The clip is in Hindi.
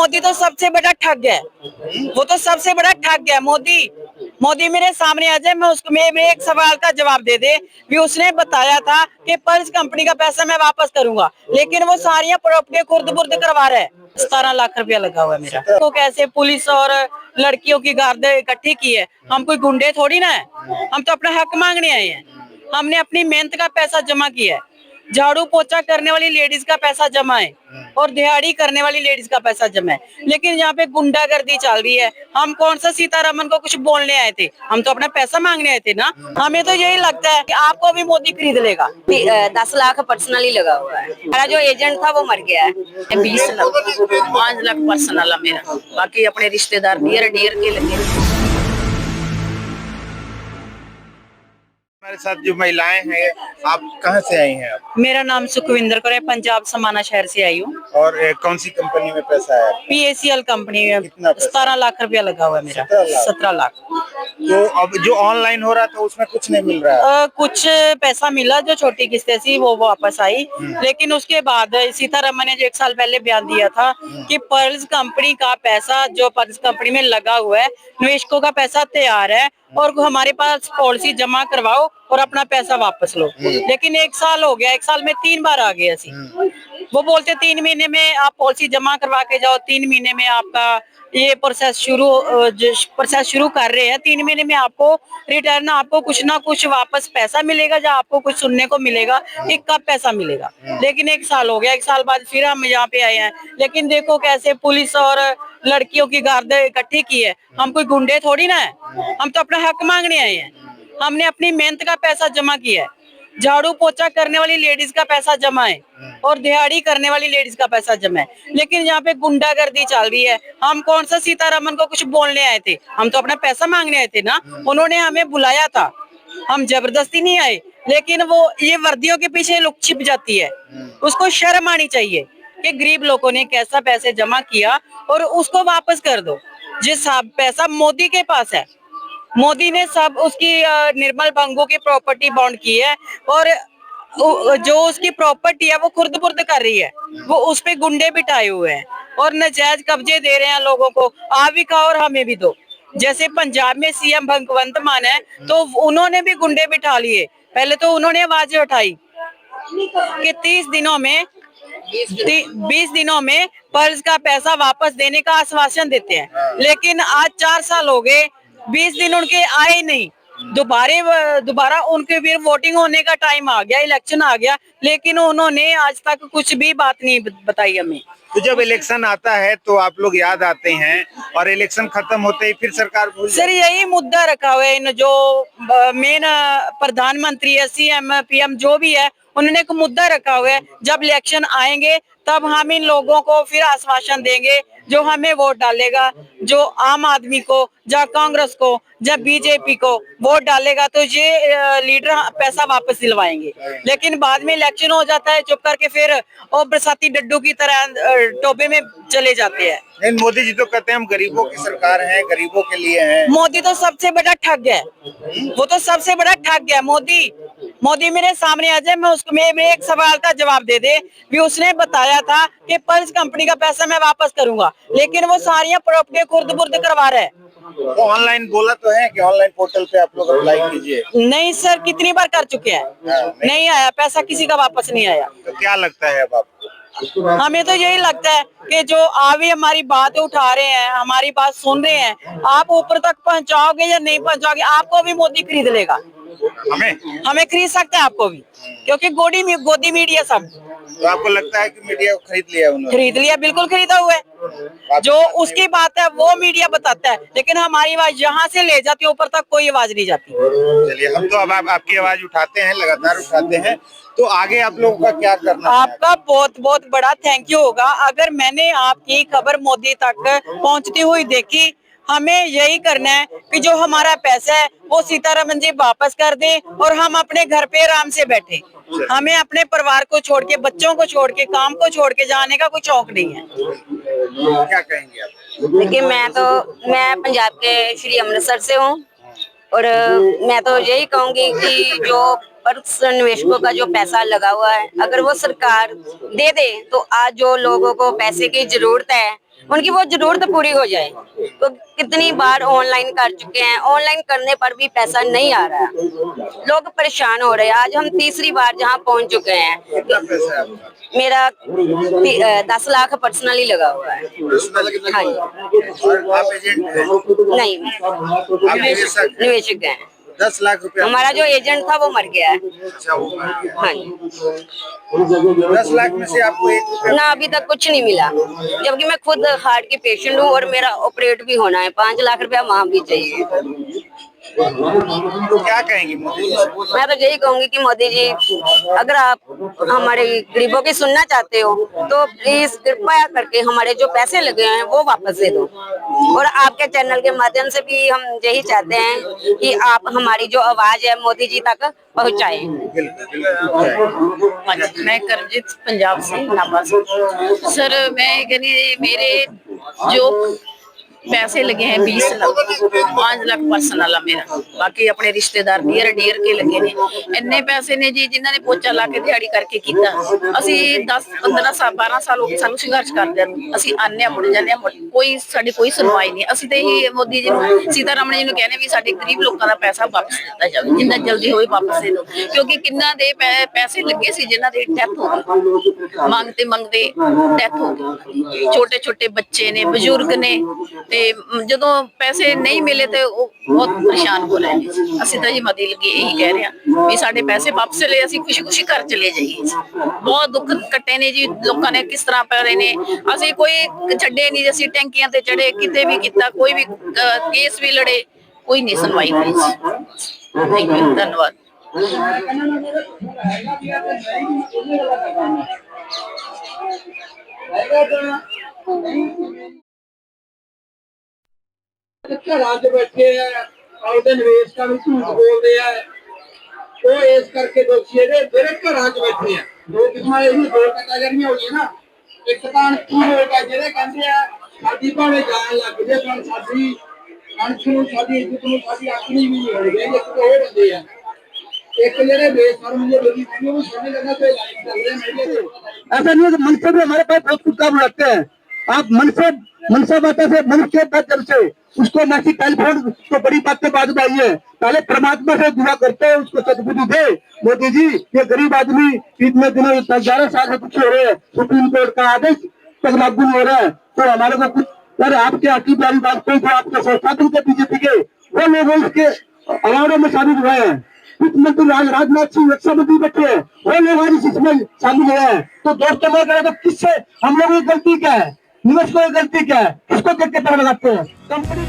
मोदी तो सबसे बड़ा ठग है, वो तो सबसे बड़ा ठग है। मोदी मेरे सामने आ जाए, मैं उसको मेरे एक सवाल का जवाब दे दे भी। उसने बताया था कि पर्स कंपनी का पैसा मैं वापस करूंगा, लेकिन वो सारी प्रॉपर्टी खुर्द बुर्द करवा रहा है। 17 लाख रुपया लगा हुआ है मेरा। तो कैसे पुलिस और लड़कियों की गार्ड इकट्ठी की है, हम कोई गुंडे थोड़ी ना है, हम तो अपना हक मांगने आए हैं। हमने अपनी मेहनत का पैसा जमा किया है। झाड़ू पोछा करने वाली लेडीज का पैसा जमा है और दिहाड़ी करने वाली लेडीज का पैसा जमा है, लेकिन यहाँ पे गुंडागर्दी चल रही है। हम कौन सा सीतारमन को कुछ बोलने आए थे, हम तो अपना पैसा मांगने आए थे ना। हमें तो यही लगता है कि आपको भी मोदी खरीद लेगा। 10 लाख पर्सनली लगा हुआ है। हमारा जो एजेंट था वो मर गया है। 20 लाख 5 लाख पर्सनल है मेरा, बाकी अपने रिश्तेदार नियर डियर के लगे। हमारे साथ जो महिलाएं हैं, आप कहाँ से आई हैं आप? मेरा नाम सुखविंदर कौर है, पंजाब समाना शहर से आई हूँ। और कौन सी कंपनी में पैसा है? PACL कंपनी में। कितना पैसा? 17 लाख रुपया लगा हुआ है मेरा। 17 लाख। तो अब जो ऑनलाइन हो रहा था उसमें कुछ नहीं मिल रहा है? कुछ पैसा मिला, जो छोटी किस्तें थी वो वापस आई, लेकिन उसके बाद सीतारमन ने जो 1 साल पहले बयान दिया था कि पर्ल्स कंपनी का पैसा, जो पर्ल्स कंपनी में लगा हुआ है, निवेशकों का पैसा तैयार है और हमारे पास पॉलिसी जमा करवाओ और अपना पैसा वापस लो। लेकिन 1 साल हो गया, 1 साल में 3 बार आ गए ऐसी। वो बोलते 3 महीने में आप पॉलिसी जमा करवा के जाओ, 3 महीने में आपका ये प्रोसेस शुरू कर रहे हैं, 3 महीने में आपको रिटर्न, आपको कुछ ना कुछ वापस पैसा मिलेगा, जहाँ आपको कुछ सुनने को मिलेगा कि कब पैसा मिलेगा। लेकिन 1 साल हो गया, 1 साल बाद फिर हम यहाँ पे आए हैं। लेकिन देखो कैसे पुलिस और लड़कियों की गार्ड इकट्ठी की है। हम कोई गुंडे थोड़ी ना है, हम तो अपना हक मांगने आए हैं। हमने अपनी मेहनत का पैसा जमा किया है। झाड़ू पोछा करने वाली लेडीज का पैसा जमा है और दिहाड़ी करने वाली लेडीज का पैसा जमा है, लेकिन यहाँ पे गुंडागर्दी चल रही है। हम कौन सा सीतारमन को कुछ बोलने आए थे, हम तो अपना पैसा मांगने आए थे ना। उन्होंने हमें बुलाया था, हम जबरदस्ती नहीं आए। लेकिन वो ये वर्दियों के पीछे लुक छिप जाती है, उसको शर्म आनी चाहिए कि गरीब लोगों ने कैसा पैसे जमा किया और उसको वापस कर दो। जिस पैसा मोदी के पास है, मोदी ने सब उसकी निर्मल बंगू की प्रॉपर्टी बॉन्ड की है और जो उसकी प्रॉपर्टी है वो खुर्द बुर्द कर रही है। वो उस पे गुंडे बिठाए हुए हैं और नाजायज कब्जे दे रहे हैं लोगों को। आप भी खाओ और हमें भी दो। जैसे पंजाब में CM भगवंत मान है, तो उन्होंने भी गुंडे बिठा लिए। पहले तो उन्होंने आवाजें उठाई कि 20 दिनों में कर्ज का पैसा वापस देने का आश्वासन देते हैं, लेकिन आज 4 साल हो गए, 20 दिन उनके आए नहीं। दोबारा उनके फिर वोटिंग होने का टाइम आ गया, इलेक्शन आ गया, लेकिन उन्होंने आज तक कुछ भी बात नहीं बताई हमें। तो जब इलेक्शन आता है तो आप लोग याद आते हैं और इलेक्शन खत्म होते ही फिर सरकार भूल सर यही मुद्दा रखा हुआ है। इन जो मेन प्रधानमंत्री है, CM PM जो भी है, उन्होंने एक मुद्दा रखा हुआ है। जब इलेक्शन आएंगे तब हम इन लोगों को फिर आश्वासन देंगे, जो हमें वोट डालेगा, जो आम आदमी को, या कांग्रेस को, या BJP को वोट डालेगा, तो ये लीडर पैसा वापस दिलवाएंगे। लेकिन बाद में इलेक्शन हो जाता है, चुप करके फिर और बरसाती डड्डू की तरह टोबे में चले जाते हैं। लेकिन मोदी जी तो कहते हैं हम गरीबों की सरकार है, गरीबों के लिए है। मोदी तो सबसे बड़ा ठग है, वो तो सबसे बड़ा ठग है। मोदी मेरे सामने आ जाए, मैं उसको मेरे एक सवाल का जवाब दे दे भी। उसने बताया था कि पर्स कंपनी का पैसा मैं वापस करूंगा, लेकिन वो सारी प्रॉपर्टी खुर्द बुर्द करवा रहा है। तो ऑनलाइन बोला तो है कि ऑनलाइन पोर्टल पे आप लोग अप्लाई कीजिए। नहीं सर, कितनी बार कर चुके हैं, नहीं आया पैसा, किसी का वापस नहीं आया। तो क्या लगता है अब आपको? हमें तो यही लगता है कि जो आगे हमारी बात उठा रहे हैं, हमारी बात सुन रहे हैं, आप ऊपर तक पहुंचाओगे या नहीं पहुंचाओगे, आपको भी मोदी खरीद लेगा। हमें खरीद सकता है आपको भी, क्योंकि गोदी मीडिया सब। तो आपको लगता है कि मीडिया को खरीद लिया उन्होंने? खरीद लिया, बिल्कुल खरीदा हुआ है। जो उसकी बात है वो मीडिया बताता है, लेकिन हमारी आवाज यहाँ से ले जाती है, ऊपर तक कोई आवाज नहीं जाती। चलिए, हम तो अब आपकी आवाज उठाते हैं, लगातार उठाते हैं। तो आगे आप लोगों का क्या करना है? आपका बहुत बहुत बड़ा थैंक यू होगा अगर मैंने आपकी खबर मोदी तक पहुंचती हुई देखी। हमें यही करना है कि जो हमारा पैसा है वो सीतारमन जी वापस कर दें और हम अपने घर पे आराम से बैठे। हमें अपने परिवार को छोड़ के, बच्चों को छोड़ के, काम को छोड़ के जाने का कोई शौक नहीं है। क्या कहेंगे आप? देखिए, मैं पंजाब के श्री अमृतसर से हूँ और मैं तो यही कहूंगी कि जो पर्स निवेशकों का जो पैसा लगा हुआ है, अगर वो सरकार दे दे तो आज जो लोगों को पैसे की जरूरत है उनकी वो जरूरत पूरी हो जाए। तो कितनी बार ऑनलाइन कर चुके हैं, ऑनलाइन करने पर भी पैसा नहीं आ रहा, लोग परेशान हो रहे हैं। आज हम तीसरी बार जहाँ पहुँच चुके हैं। कितना पैसा है आपका? मेरा 10 लाख पर्सनली लगा हुआ है। हाँ जी। और आप एजेंट हैं? नहीं, आप निवेशक हैं? निवेशक हैं। 10 लाख रुपया हमारा जो एजेंट था वो मर गया है। अच्छा वो मर गया। हाँ जी। 10 लाख में से आपको 1 रुपया ना अभी तक कुछ नहीं मिला, जबकि मैं खुद हार्ट की पेशेंट हूँ और मेरा ऑपरेट भी होना है। 5 लाख रुपया वहाँ भी चाहिए। तो क्या कहेंगी मोदी जी से? मैं तो यही कहूंगी कि मोदी जी, अगर आप हमारे गरीबों की सुनना चाहते हो तो प्लीज कृपया करके हमारे जो पैसे लगे हैं वो वापस दे दो। और आपके चैनल के माध्यम से भी हम यही चाहते हैं कि आप हमारी जो आवाज है मोदी जी तक पहुंचाएं। मैं करमजीत पंजाब से नाभा से। सर मैं कहनी मेरे जो पैसे लगे हैं 20 लाख 5 लाख पर्सनल आ मेरा, बाकी अपने रिश्तेदार ਨੀਅਰ ਡੀਅਰ ਕੇ ਲੱਗੇ ਨੇ। ਇੰਨੇ ਪੈਸੇ ਨੇ ਜੀ ਜਿਨ੍ਹਾਂ ਨੇ ਪੋਚਾ ਲਾ ਕੇ ਦਿਹਾੜੀ ਕਰਕੇ ਕੀਤਾ। ਅਸੀਂ 10 15 ਸਾਲ 12 ਸਾਲ ਹੋ ਗਏ ਸਾਨੂੰ ਸੰਘਰਸ਼ ਕਰਦੇ ਨੂੰ। ਅਸੀਂ ਆਨੇ ਆ ਮੁੜ ਜਾਂਦੇ ਆ, ਕੋਈ ਸਾਡੀ ਕੋਈ ਸੁਣਵਾਈ ਨਹੀਂ। ਅਸੀਂ ਤੇ ਹੀ ਮੋਦੀ ਜੀ ਨੂੰ, ਸੀਤਾਰਮਣ ਜੀ ਨੂੰ ਕਹਿੰਦੇ ਵੀ ਸਾਡੇ ਗਰੀਬ ਲੋਕਾਂ ਦਾ ਪੈਸਾ ਵਾਪਸ ਦਿੱਤਾ ਜਾਵੇ, ਜਿੰਨਾ ਜਲਦੀ ਹੋਵੇ ਵਾਪਸ ਦੇ ਦਿਓ। ਕਿਉਂਕਿ ਕਿੰਨਾ ਦੇ ਪੈਸੇ ਲੱਗੇ ਸੀ ਜਿਨ੍ਹਾਂ ਦੀ ਡੈਥ ਹੋ ਗਈ, ਮੰਗਤੇ ਮੰਗਦੇ ਡੈਥ ਹੋ ਗਈ। ਛੋਟੇ ਛੋਟੇ ਬੱਚੇ ਨੇ, ਬਜ਼ੁਰਗ ਨੇ, ਤੇ ਜਦੋਂ ਪੈਸੇ ਨਹੀਂ ਮਿਲੇ ਤੇ ਉਹ ਬਹੁਤ ਪਰੇਸ਼ਾਨ ਹੋ ਰਹੇ ਨੇ। ਅਸੀਂ ਤਾਂ ਜੀ ਮਦੀ ਲੱਗੀ ਇਹੀ ਕਹਿ ਰਹੇ ਹਾਂ ਵੀ ਸਾਡੇ ਪੈਸੇ ਵਾਪਸ ਲੈ, ਅਸੀਂ ਖੁਸ਼ੀ ਖੁਸ਼ੀ ਘਰ ਚਲੇ ਜਾਈਏ। ਬਹੁਤ ਦੁੱਖ ਕੱਟੇ ਨੇ ਜੀ ਲੋਕਾਂ ਨੇ, ਕਿਸ ਤਰ੍ਹਾਂ ਪੈ ਰਹੇ ਨੇ। ਅਸੀਂ ਕੋਈ ਛੱਡੇ ਨਹੀਂ, ਅਸੀਂ ਟੈਂਕੀਆਂ ਤੇ ਚੜੇ, ਕਿਤੇ ਵੀ ਕੀਤਾ, ਕੋਈ ਵੀ ਕੇਸ ਵੀ ਲੜੇ, ਕੋਈ ਨਹੀਂ ਸੁਣਵਾਈ ਹੋਈ ਜੀ। ਥੈਂਕ ਯੂ, ਧੰਨਵਾਦ। ਘਰਾਂ 'ਚ ਬੈਠੇ ਆ, ਆਪਦੇ ਨਿਵੇਸ਼ਕਾਂ ਨੂੰ ਝੂਠ ਬੋਲਦੇ ਆ। ਉਹ ਇਸ ਕਰਕੇ ਦੋਸ਼ੀ ਜਿਹੜੇ ਘਰਾਂ 'ਚ ਬੈਠੇ ਆ। ਦੋ ਕਿਸਮਾਂ ਇਹ ਦੋ ਕੈਟਾਗਰੀਆਂ ਹੋਈਆਂ ਨਾ। ਇੱਕ ਤਾਂ ਕੀ ਹੋਏਗਾ ਜਿਹੜੇ ਕਹਿੰਦੇ ਆ ਸਾਡੀ ਭਾਵੇਂ ਜਾਨ ਲੱਗ ਜੇ ਪਰ ਸਾਡੀ ਅੰਸ਼ ਨੂੰ, ਸਾਡੀ ਇੱਜ਼ਤ ਨੂੰ, ਸਾਡੀ ਆਪਣੀ ਵੀ ਨਹੀਂ ਹੋਣੀ ਚਾਹੀਦੀ। ਇੱਕ ਉਹ ਬੰਦੇ ਆ। एक जगह बेशर्म जो लोग वीडियो में सुनने लगा तो लाइक चल रहे हैं। ऐसा नहीं है कि मनसे भी हमारे पास बहुत कुछ काम रखते हैं। आप मनसे बातें से मनुष्य जब से उसको मैसी टेलीफोन तो बड़ी बातें बाद में आई है। पहले परमात्मा से दुआ करते हैं, उसको सद्बुद्धि दे। मोदी जी ये गरीब आदमी इतने दिनों 11 साल से कुछ हो रहे हैं, सुप्रीम कोर्ट का आदेश तक लागू हो रहा है, तो हमारे को कुछ यार आपके अकीब बिहारी वाजपेयी जो आपके संस्थापक थे बीजेपी के, वो लोग उसके अवार्डों में शामिल हुए हैं। वित्त मंत्री राजनाथ सिंह रक्षा मंत्री बैठे हैं, वो लोग आज इसमें शामिल हुए हैं। तो दोस्तों में करें तो किससे हम लोगों की गलती क्या है, निवेशकों की गलती क्या है, किसको देख के पैर लगाते हैं? कंपनी